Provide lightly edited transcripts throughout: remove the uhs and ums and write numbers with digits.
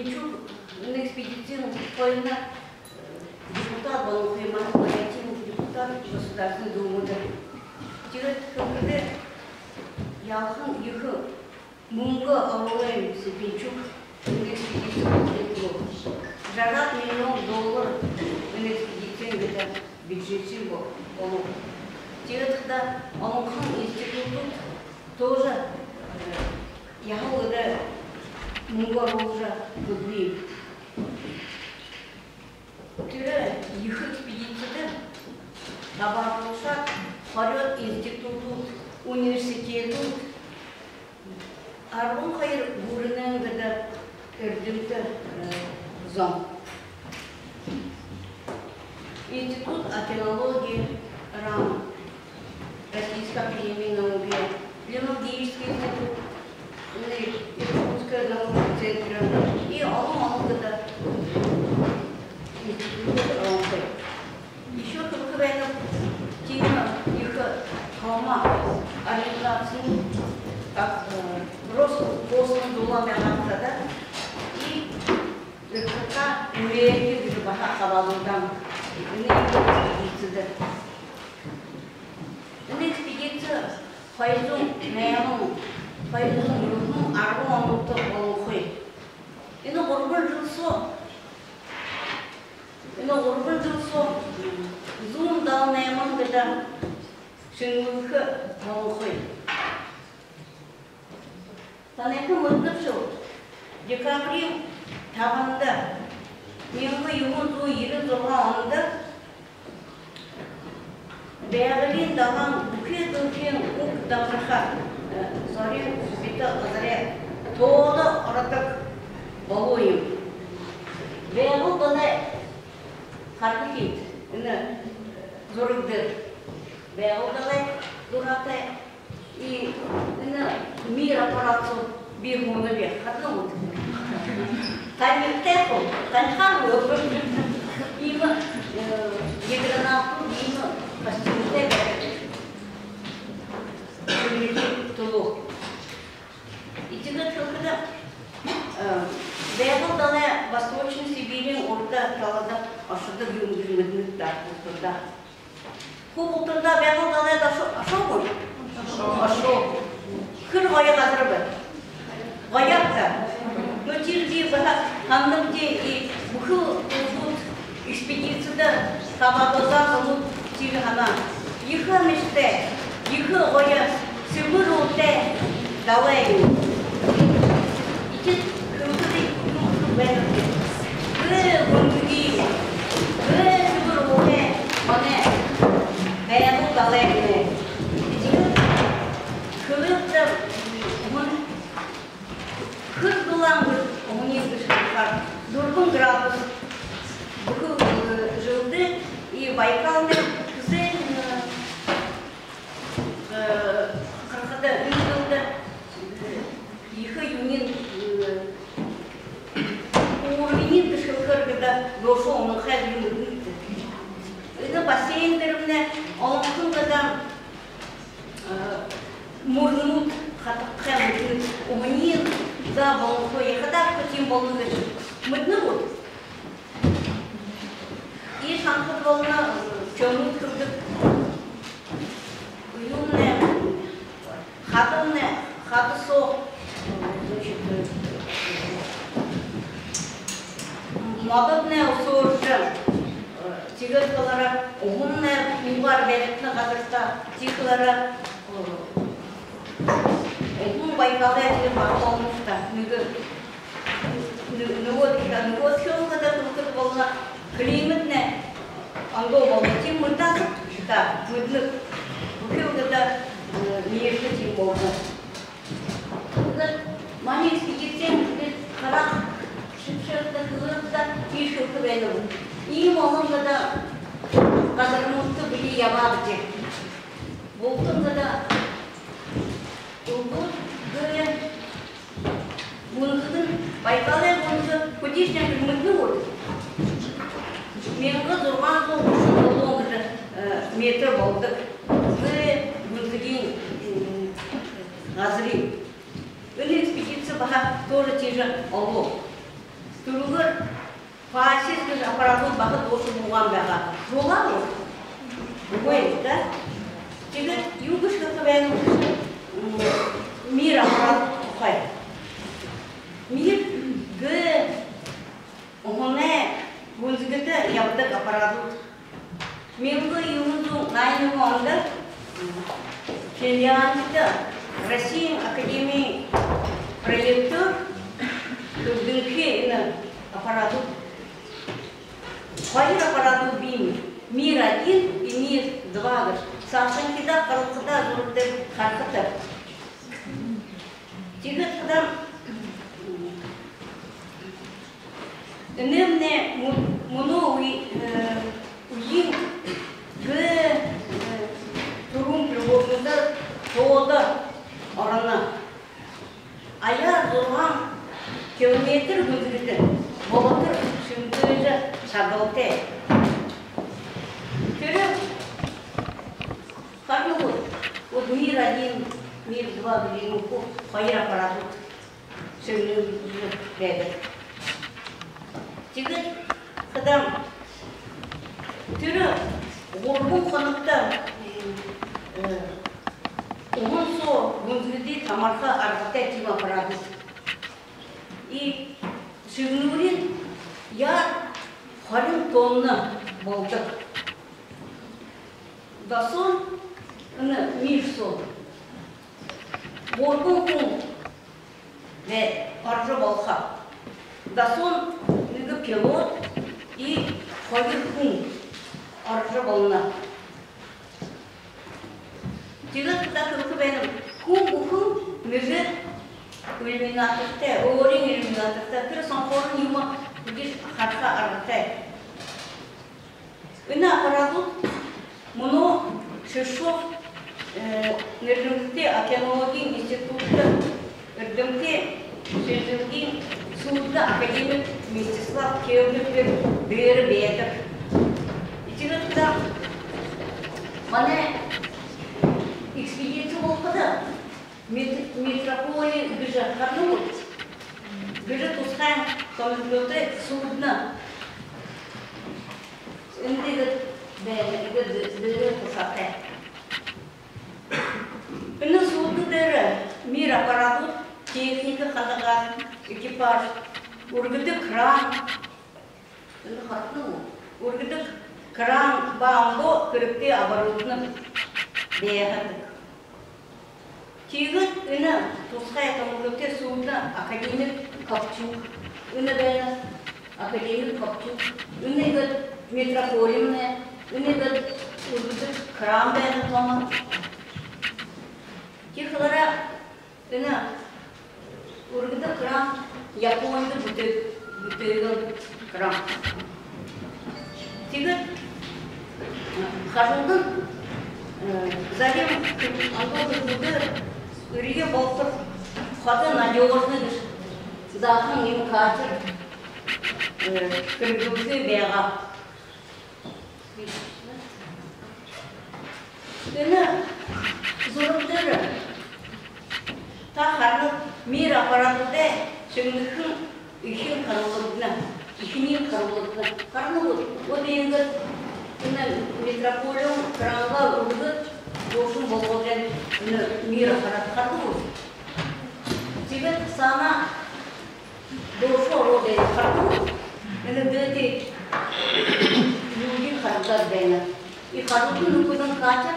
Пинчук на экспедиционном поина депутат был, депутат Государственной Думы. Тирет когда ялхан юху мунга алоем с Пинчук на экспедиционном жарат $1 миллион на экспедиционном бюджете был. Тирет когда Алхан институт тоже яхуда мунга уже губли. Тире юху экспедиционный Табарушат, Харет институту, университету, Арбун хайр бурнен гада эрдимте зам. Институт океанологии РАМ, Российская академия науки, Лимнологический институт, Иркутская научная центр и Алма-Алгада институт РАМ. Еще только тема их холма ориентации, как Роскосмос была мягкая, и как умеет быть бахахавалудам, экспедиция Файзун Нейму, Файзун Юхну, Аргуану Тоболхой. И на Горбан Жилсо, Зум дал Нейман гада Шингулха Болхой. Танека мыднапшыл, декабрь табанда, менгі юғын ері зорға аңда, бәғілін даған бүке-дүкен ұқ дағырға, зарен сүбеті ғызыре, тоғы ұратық болуым. Бәғіл бұны қарқы кейт, зорыгдыр. Бәғылдалай, дұраты, и мир аппаратсу бір мұны бер, қатты мұнды. Таньюктеку, таньхан өпір, имі гидронавту, имі костюмте бәрі. Күрметі тұлу. Итігі тұлғыда бәғылдалай Восточный Сибирин орта талада ашыды үйімдірмедінік тұрда. Көп ұлтырда бәғылдалай ашау ғой? Ашау. Күр ғая қазір бір. Ғаяқта. Нөтірде қандымде бұқыл ұлғыт экспедицияда табадоза ұлғыт тері ғана. Екі мешті, екі ғая сүгір ұлты далайын. Итет күргіде күргіде бәрінде. Күр өңгіге, күр сүгір ұлты ғана бәрі далайын. Күргіде Күр бұлаңғы ұңыз ұшқар, дұрғын градус бұқыл жылды, и Байкалды күзен қырқыда үйгілді, екі юнин уырвенин тұшылқырғыда жошы оның қәз үйгілді. Үні бассейндерімне олыңқыңғыда мұрнут қатыққан ұғынин да болуы, когда хотим болуы, мытны вот. И шанхат волна чонут кырдык. Уюмне, хатымне, хаты со, модобне усоржы, тигыркалара, угумне, милар беретні қазырта, тикалара, Байкалда әтілі бақы олмышта, нүгөт хелгада күлкір болна, климатне, аңдол болна, тем мұртасып, мүднік, бүкелгада мейірді тем болна. Мане экспедициям қарақ, шыпшырды, кылырды, ешкілкі бәйнім. Иім олыңғада қазармұтты білі ябағы жек. Болтыңғада Гыры мұнғыдың Байкалай мұнғы көдешнен мүнгі болды. Менгі зұрған сол ұшын олыңғы метр болдық. Гыры мүнғыден ғазырым. Үні экспедиция баға тоже те же олу. Turgur фашист аппаратур бақыт осы болған бәға. Жола ол. Ой, да? Тегі югышқа қабайын мир аппарат қой. Мир г оғыне гүлзігіті ябдық аппаратур. Менгі югызу найны оңды Финляндия Россия Академии проектор Турдынки аппаратур. Хвалит аппаратур бим. Мир 1 и мир 2. Сашенкида, Карукада, Зурдер, Харката. Тигат когда немне моно уин г турум приборда тода орана. Ая зорган километр гүзгүтө. Болотыр шүндүрө шадоте. Көрөп как вот вот мир 1, мир 2 где ну фаер аппаратур шүндүрө беде. Тигет когда түрі оргун қонықта оғын со гүнзгіде тамарқа арқыта тим аппаратур. И шүгнурин яр 40 тонна болды. Дасон мир сол. Оргун күн ве аржы балқа. Дасон пилот и ходит кун аржабална. Тигат так рукавеном кун меже иллюминаторте, орин иллюминаторте, персон хорн юма гиш хатка арте. Ина аппарату моно Шишов нердемте океанология института нердемте шежемгин Судда академик Мстислав Кевлевер бері бетір. Итігітті мане экспедиция болғыда метрополия гүжі қарны болды. Гүжі тұсқан самолеты судна. Үндегі бәрі тұсақтай. Үні суды дәрі мир аппарату техника қадаған экипаж, ургыды кран, ургыды кран баунго кірікте оборудны бейгадык. Тегіт үні тұсқай атамылықты суында академик Копчук, үні бәйні академик Копчук, үні гід метрополимне, үні гід ургыды кран бәйні тоны. Тегілара үні ургыды кран, Японды бүтеген кран. Тегіт қажылдың зарем андолды үрге болтыр қады надежный захын ем катыр кіргімді беға. Үні зұрымдыры та қарнық мир аппаратыда шыңдықын үйшін қарылығына, үйшінен қарылығына. Қарны бұл, ол дейінгі метрополиум қыранға ұрғы жоқшын болғылген мир аппараты қарны бұл. Себет сана дошы орылды қарны бұл. Үні дөте үйген қарылдар дәйні. И қарылдың үкідің қатыр,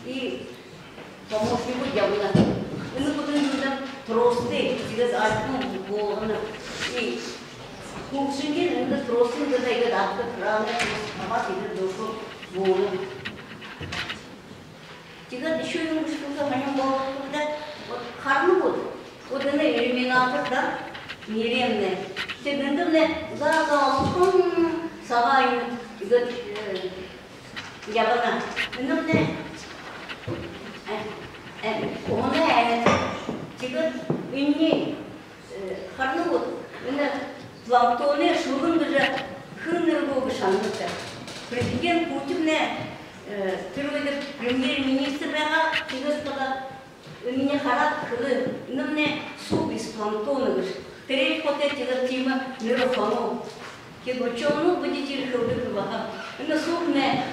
и помощнику явына. Үні бұдың жүрден тросты, сигаз артын болғаны. И көкшінген үнді тростың да егер атты краны, қабат егер дошы болы. Сигаз еще үйін күшкілді ғанен болғанда, қарны болды. Одан иллюминаторда неремне. Сегінді за-за-алқын сағайын егер явына. Үні оны әйнеті. Тегіт үнне қарны болды. Үні планктоны шуғын бұжы күнір болғы шаңдықты. Президент Путинне түргіді премьер-министр бәға тегіт қыда үнне қарат қылы. Үнне су без планктоны бұж. Треть хотя тима нерухану. Кегучону будет ирховый баха. Но сухне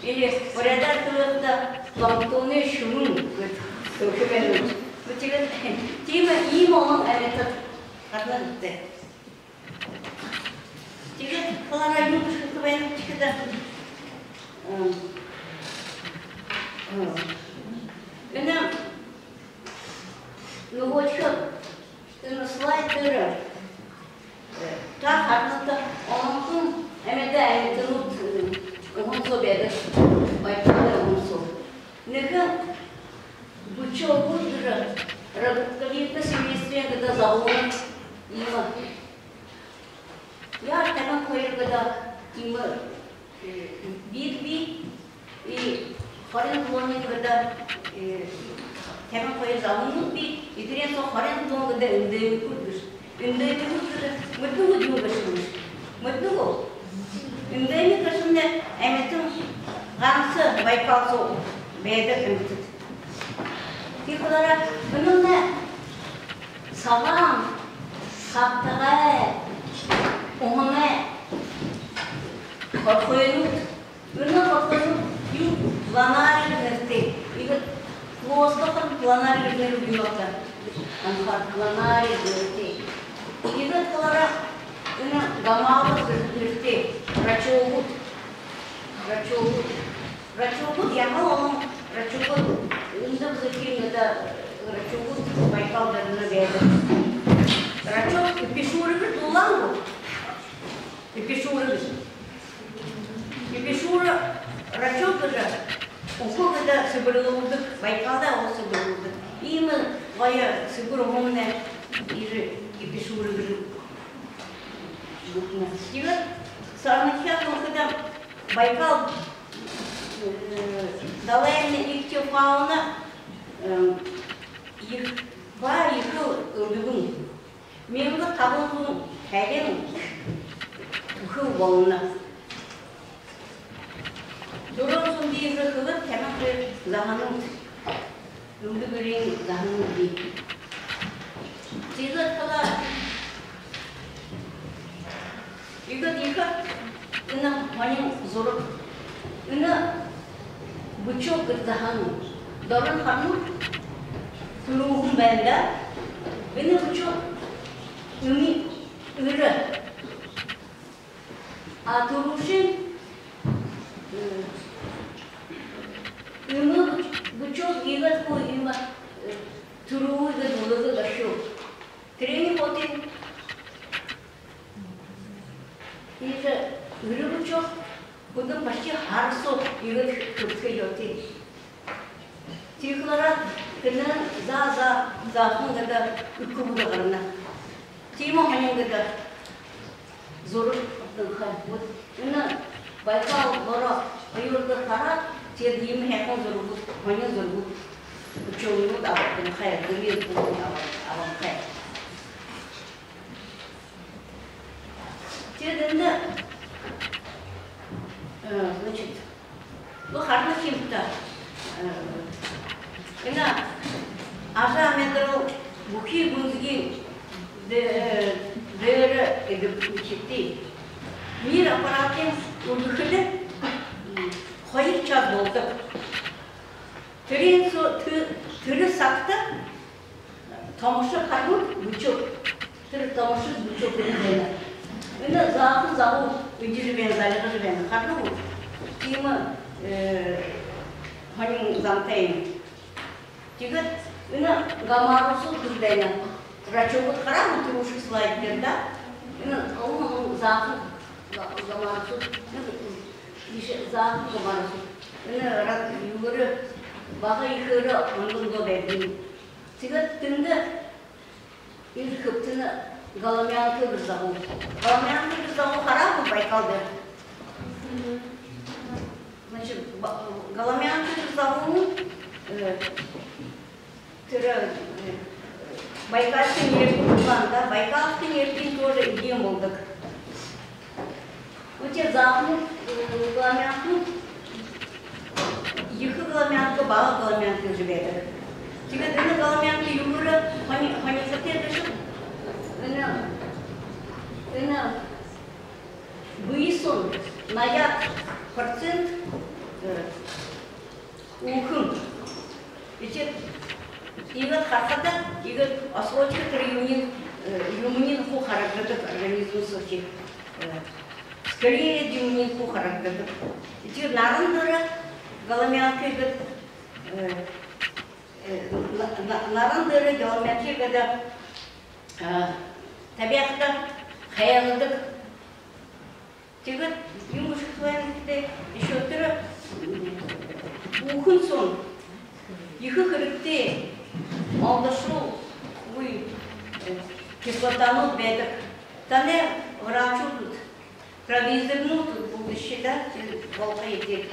или порядок туда ламтоны шумун. Вот тима имон этот однажды. Теперь клара юношка квен чикда. Это ну вот что на слайдере. Так одна-то он эмеда тут он собеда. Байкал он соб. Нега бучо будра какие-то семейства когда завод има. Я там кое когда има бит и хорен плони когда там кое завод би идрен со хорен плон когда инде кудус инде кудус мыду югашмыш мыду инде не кашне эметун гансы байкал со беда эмтит тихолара bununla salam saptağa ona korkuyunut bunu korkuyunut yuk planari nerte ikat kuostokan planari nerte bilmakta anhar planari nerte ikat kalara bunu gamalı nerte raçoğut yamal olan raçoğut unda zıkkın da raçoğut Байкал дарына бәді. Рачок эпишуры тулан бұл. Эпишуры. Эпишуры рачок да оқығы да сыбырлылдық, Байкалда ол сыбырлылдық. Имі ғая сыбыр ғымына ері эпишуры бұлтына. Стивет сарнықия оқыда Байкал далайны иктеуқауына Var yıkıl ırgın, memnun tabunun her yıkıl boluna. Durumsun diye yıkılıp hemen bir zamanın, ırgın zamanın değil. Sizler kadar yıkıl, ina manın zoru, ina buçuk zamanın, doğru hanım. Luhum bende, benim çok ümit ürün. Aturuşun ümit bu çok iyi bir koyma turu ve dolu da şu. Treni potin işte ürün bu çok bunun başka harso iyi bir kırkıyor. Тихлара кына за гада үкүбү гарна. Тимо ханьгада зор хан. Вот ина Байкал бора айурда хара тед им хакон зорбу, ханя зорбу. Учону да бен хайр гыйыр бу аван хай. Тединде значит, bu harna kimta Ina aşağı metro buki buzgi değeri edip çıktı. Bir aparatın uydukları koyup çaz oldu. Tren su türü saktı. Tamışı karmut buçuk. Türü tamışı buçuk ürünleri. Ina zaten ücreti benzerleri ben karmut. Kima hani zamtayım. Juga ini gambar rusuh berdaya. Racun kerana terus slide dia, ini orang zahir gambar rusuh, ini zahir gambar rusuh. Ini rat yugur, bahaya yugur, mandung do berdiri. Juga tenda ini keptena galamian ke berzahir. Galamian ke berzahir kerana Байкал dia. Macam galamian ke berzahir Байкалский нефть, Байкалский нефть тоже идея молдок. Вот те запны, гламянку, юхы гламянка, бала гламянка живет. Тебе дына гламянка югура, хани сатер решил, хархата ига освоечка юмнин ху харагдадык организм сохи. Скорее юмнин ху харагдадык. Ити нарандыра галамянка ига нарандыра галамянка ига табиатта хаялыдык. Тигет юмушквайнкте еще тыра ухун сон. Ихы хырыкте малдашу вы кислотану бедок. Тане врачу тут провизорну тут будущее, да, волка идет.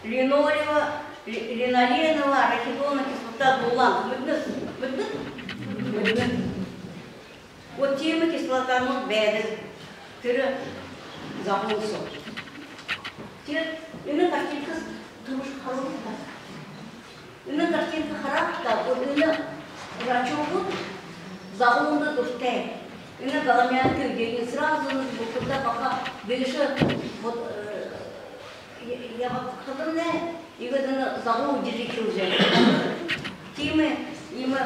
Линолева, линоленова, арахидона, кислота, дулан. Мыдны. Вот тема кислотану бедок. Тыра забылся. Теперь иная картинка тоже хорошая. Иная картинка хорошая, вот иная врачом загонда душте. Иная галамянка, где не сразу, вот когда пока дальше вот я вот когда и когда загон держите уже. Темы има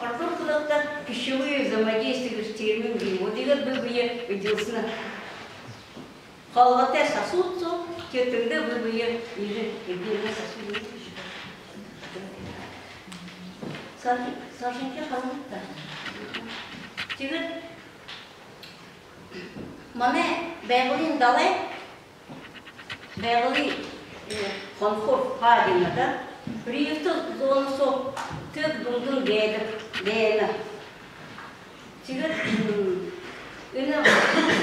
Артур куда-то пищевые взаимодействия с терминами. Вот и как бы я виделся. Халвате сосудцо, кетенде выбые или отдельно сосуды. Сашенька халвата. Теперь мане беглин дале, бегли конфорт падина, да? Приехал зону со тык дундун дейна. Теперь ина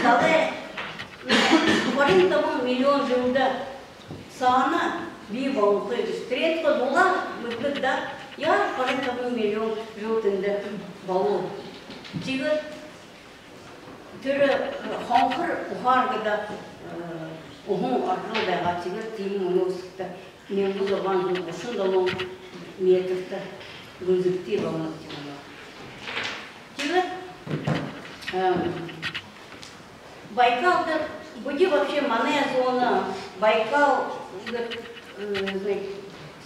дале 40 миллион жылда сана бивал хыдыс. Третьего дула мы когда я 40 миллион жылдында балу. Тигет түрі ханқыр ухаргада ухун арқылы байға тигет тиім университетті мен бұл оған ұшын долон метрді гүнзікті балмақ тигет Байкал'да, где вообще Мане зона, Байкал,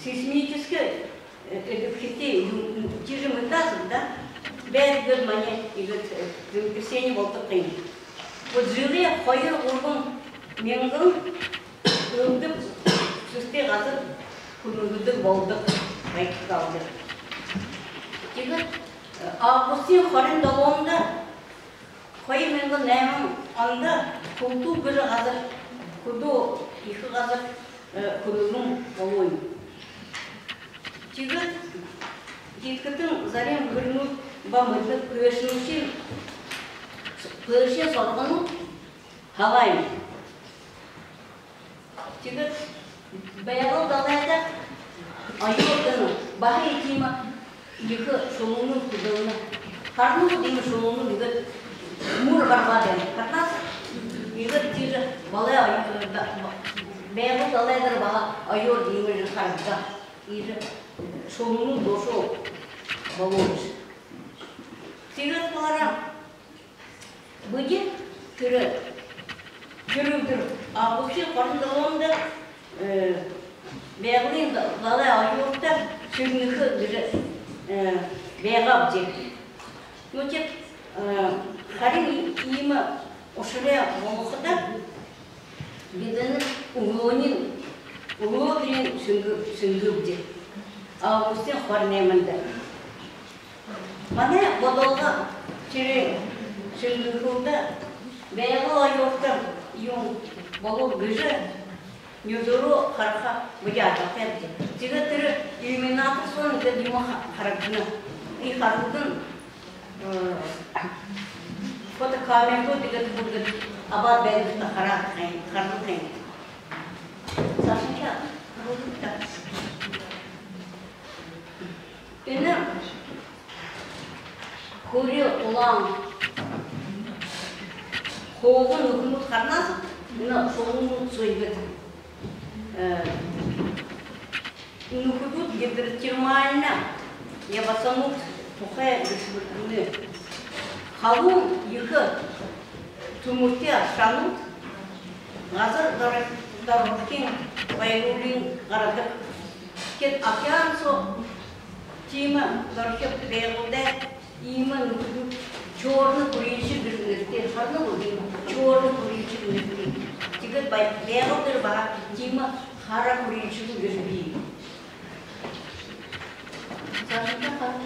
сейсмическая, это в Хите, те же метазы, да? Бәр год Мане, и вот землетрясение Волтакин. Вот жили хайыр урбан менгін, өндіп, сүсте ғазыр, күнігідік болдық Байкал'да. Тегін, августин харин далуында, Хайыр менгін нәмін анда күлту бір ғазыр, күлду екі ғазыр күнігін болуын. Тегі жеткітін зарем көрініп бамызды көшіншен сорғының халайын. Тегі баяғыл далайда айырдың баға етеймі екі шолуының күдігіні. Қарның деймі шолуының үгі Мур барбаден. Катнас игет тиже балай бәйгы далайдар бала айор деймі қарда. Иже шоңның дошо балуыш. Тигет балара бұге түрі ақылшы қарындалуында бәйгілен далай айорда шүрнікі бәйгап дек. Өтеп Харин има ошыря молықыда бедінің ұлығырен сүнгіпде. Августин қарнемінде. Мане бодолға терең сүнгіпілді бәйгі айорттан ең болу бүжі нөдіру қарқа бұяды тәбде. Тегі түрі иллюминатор соң дедімі қарақыны. И қарудың фотокамеру дегет будет абад бәлді қарақ қайын, қарның қайын. Сашынша, рұлықта. Үні көре ұлан қоғын үкімет қарнасып, үні соғын сөйбет. Үкімет гидротермальна, ябасанут тухай үні. Халун екі түмірте ашанут, ғазыр дарықкен байғулин ғарадық. Кет океан со Тима горшок бегулда има нуку черный курильщик грызты, харно гудим черный курильщик грызты. Тигат бай бегул дерба Тима хара курильщик грызты. Сашка хара.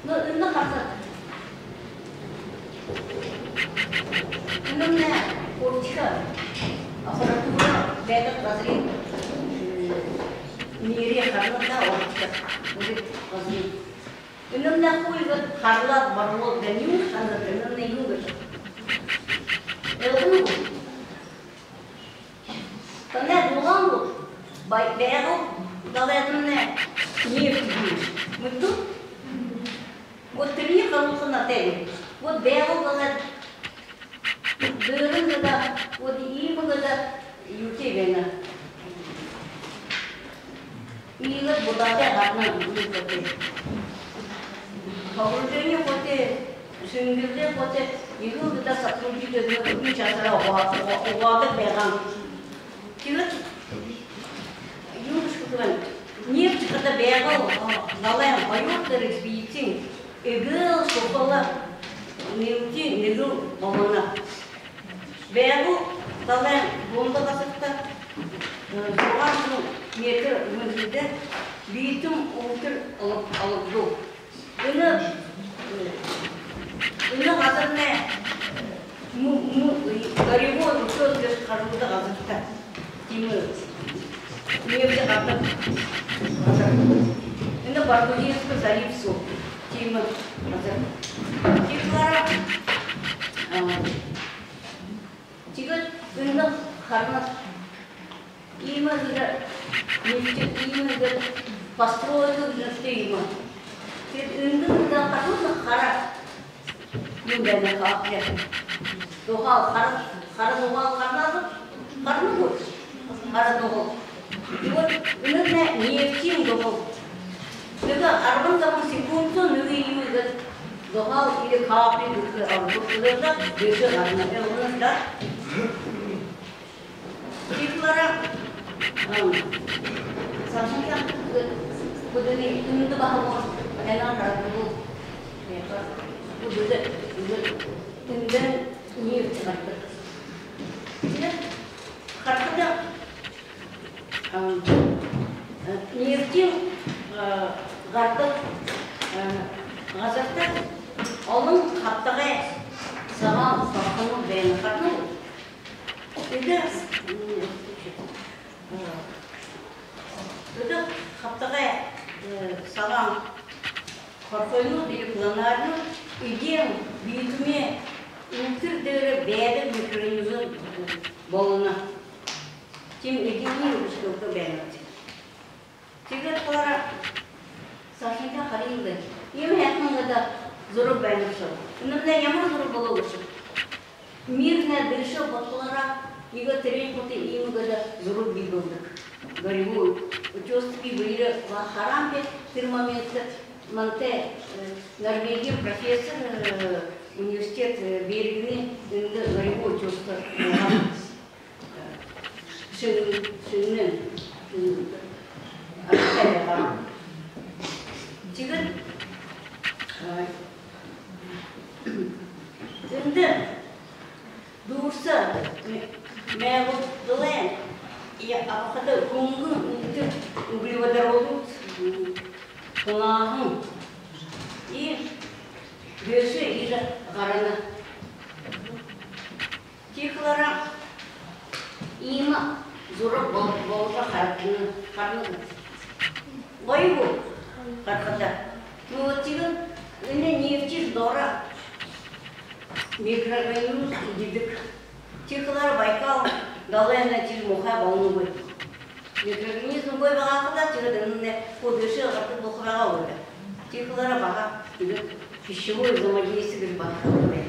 Но это хара. Иногда куртика, аппаратура бегает разрыв. Мире харната орча будет возник. Иногда хуйга харлат барлот ганю, анда иногда юга. Элгу. Танда дуламу бегу далетне нефть. Мы тут вот три халуна тели. Вот бегу далет дырын да вот именно да ютевена. Мило будете гарна будете. Хавружение поте, шингирде поте, иду да сакрудите да не часара угада беган. Кило юнш кутан. Нефть когда бегал, налаем поют разбитин. Играл шоколад. Нефти низу помона. Бегу налаем бомба касакта. Зуарну метр мызыды битум утыр алып жол. Үні ғазырне горевой учет для қаруды ғазырта. Тимы нефті ғатып ғазыр. Үні Бардуевскі залив су. Тимы ғазыр. Тиклара тигіт үні қарнат има нефті има постройка нефті има. Үндік да қаруны қара үндәне қақия. Доғал қара доғал қарнады, қарны көз, қара доғал. Үндікне нефтин доғал. Үндігі арбын замын секундсон үгі емізді доғал или қапи бүкі алып-бұқтылырда бөші қарны. Үндікта тиклара сашынға бұдыны үнді бағылмыз. Enak ragu, udah tinggal ni macam tu. Kerana ni tu gata gazeta, orang kata sama sama ben kerana tidak kata sama Korkoynu deyip lanarını idem büyütme ülkürdere beyde mikronyuzun boluna. Tim idemini uçtukta beğenmedi. Tigret olarak saçınca hariydi. Yeme yakında da zoru beğenmişim. Bununla yaman zoru buluğuşum. Mirne birşe batılara iga terek pote iyimi gada zoru bildirdik. Garibu участки были в Харамбе термометр. Манте Норвегия профессор университет Берегны горевой чувство шинен Артелева. Теперь тенде дурса мевлен и апхада кунгу углеводород Кулағын и бөші ежі ғараны. Тиқлара има зұры болға қарны. Ғой бұл қарқыда. Тиғын үні нефтіз дора микроорганизм дедік. Тиқлара Байкал далайына тиз мұқа бауны ғой. Микроорганизм бой бағақыда тегідіңіне көдеші ғартып бұқыраға өді. Текілері баға пищевой взаимодействие баға өді.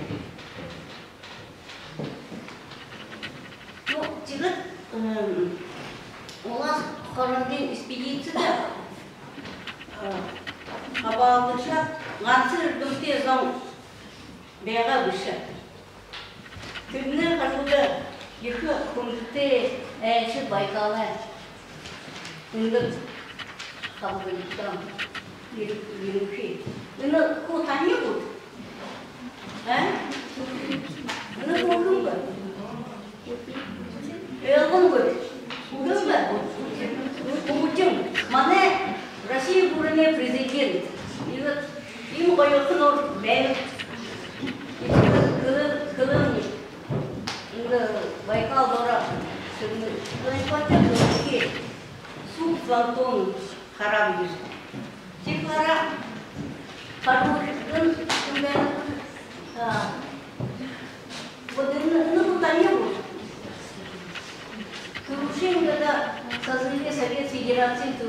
Тегід у нас қарынден экспедицияда қабалдыша ғансыр дүмте зау бәға бүші. Тегіне қаруды екі күмдікте әйші Байкалы. Үндік 가보니까 이렇게 너는 그거 다니고 에? 너는 모르는 거야 왜 하는 거야? 모르는 거야 우울증 만에 러시아 부르는 президент 이거 им 거역은 맨 그런 Байкал дора 그렇게 수반동 харам есть. Тихара хороший 근데 вот ну не было. Крушение, когда создали Советской Федерации, то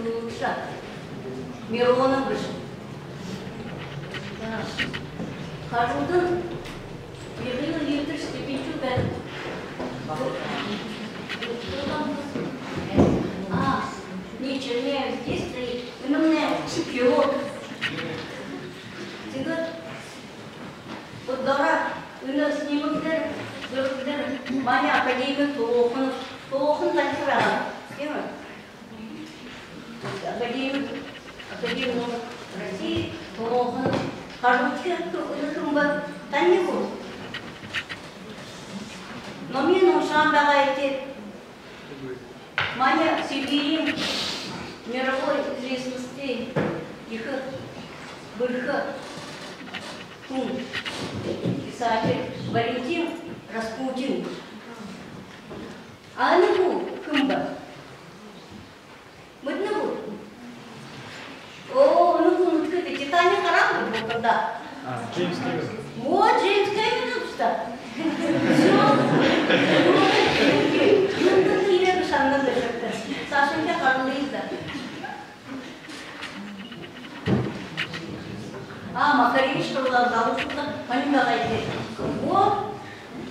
миллионов вышло. Каждый Еврею лидер степенью бед. Не чернее здесь стоит, но мне пилот. Теперь вот дора, у нас снимок Маня академия толкун танцевала. Академия России толкун. Каждый кто-то танцевал. Но мне нужно давайте Маня Сибирь мировой известности их Бырха писатель Валентин Распутин. А ну кумба. Мы не будем. О, ну ты Титаник корабль был когда? Джеймс Кэмерон. Вот Джеймс Кэмерон что? Сашенька Карлиza. Макаревич сказал, что понимаете. Вот,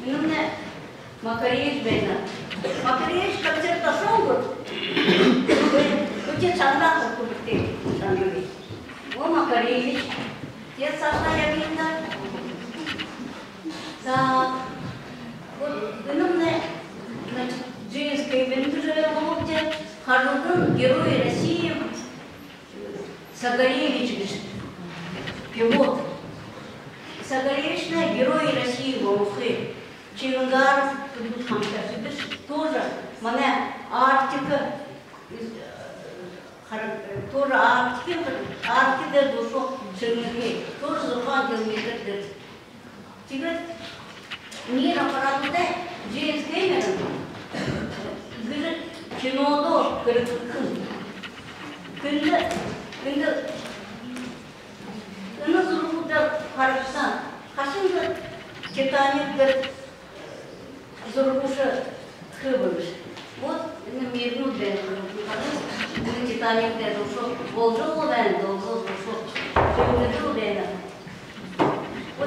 именно Макаревич бедна. Макаревич концерт пошел год. Учит Шанна, как ты Шанна. Вот Макаревич. Те Саша я видно. Да. Вот, именно, значит, Джеймс Кэмерон уже Харудун, герой России, Сагаревич, пилот. Сагаревич, герой России, Волхы, Чингаров, тоже, мане, Арктика, тоже Арктика, душу, Чернигей, тоже Зурхан километр. Теперь мир аппарату Джеймс Кэмерон, говорит, кинода 근데 어느 수로부터 가르치상 가슴도 제단이 수로부터 그걸 вот мирну 되는 그 제단이 되어서 보조도 되는 도서 저도 되는 вот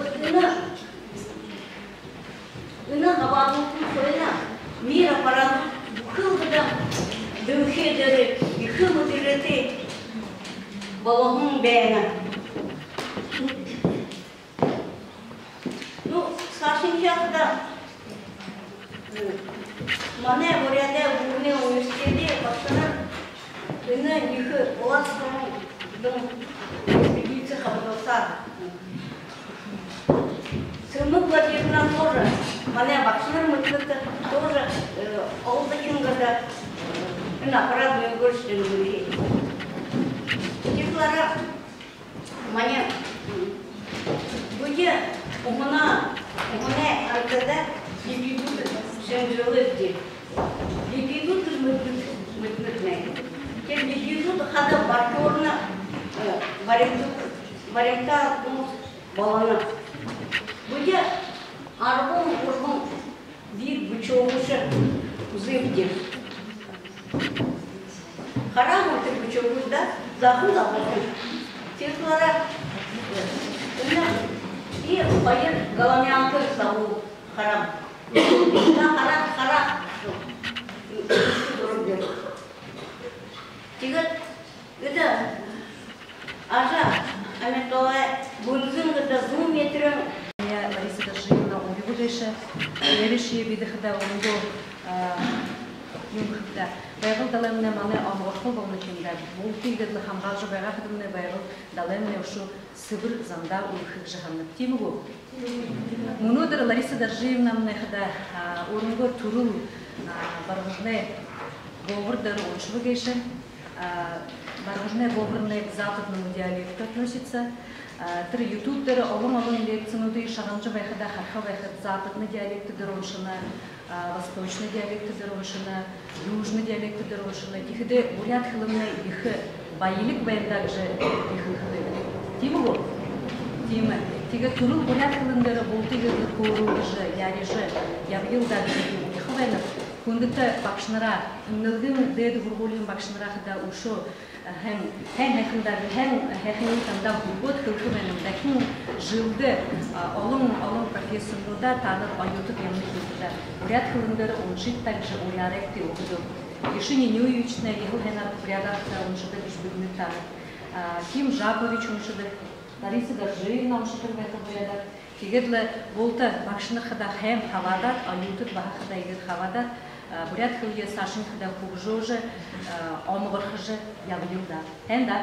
그나 가봐도 그래나 미라 바람 그거보다 등해들이 이크무들이 балахун бэна. Ну, Сашенька, да. Мане, варианты в университете, пацаны, на них у вас там экспедиция хабдоса. Сымы Владимирна тоже. Мане, баксинер мы тоже олдакин года на парадную горстью говорили. Теплара, мне, где у меня arkada липидут шенжелыки, липидут мы те липидут хада баркорна, варенка балана, где арбон вид бычевуша зыбки. Хараму ты бычевуш, да? Захын. Теплара, и поет голомянка столу харам. Да, харам. Теперь это ажа, аметовая бунзин это зум метром. Я Лариса Дашина, убегудыша, я решила виды хода у него юмхта байгыл далемне мане аморхол болныкинда бултигедле хамгажы байгахдымне байгыл далемне ушу Сыбыр занда улхыг жаханып тимгу. Мунудыр Лариса Доржиевна мнехда урынгор турул баргужне говордыр оншвыгейшин, баргужне говорне к западному диалекту относится. Тыр ютубдыр олым-олым лекцинуды шаганжы байхада харха байхад западный диалекты дыроншына, восточный диалекты дыроншына, южный диалекты дыроншына. Тихиде бурят хылымны ихы байылык байындагжы ихы хылы. Тиму, Тима, тига турул бурят хылындары болтыгы көружы, ярижы, явгылдары ихвенов. Күндікті бақшынара, үңілгін деді ғұрғолын бақшынара қыда ұшу әм әкімдары, әм әкімін таңдау күлгөт күлкіменім. Дәкін жылды олың профессорлуда таныр айутып емні келді. Бурят хылындары ұншит также уяректі оқыды. Ешіне неуючіне ехыл хэнар бурядақта ұншыды үшбігіні таныр. Ким Жакович ұншыды, Лариса Доржиевна ұншыды бурядақ. Тегедлі болты бақшыны қыда хэм хавадат, айутып баға қыда егер хавадат. Бурят хылге Сашин хыда хугжожы, омығыр хыжы явылда. Хэнда?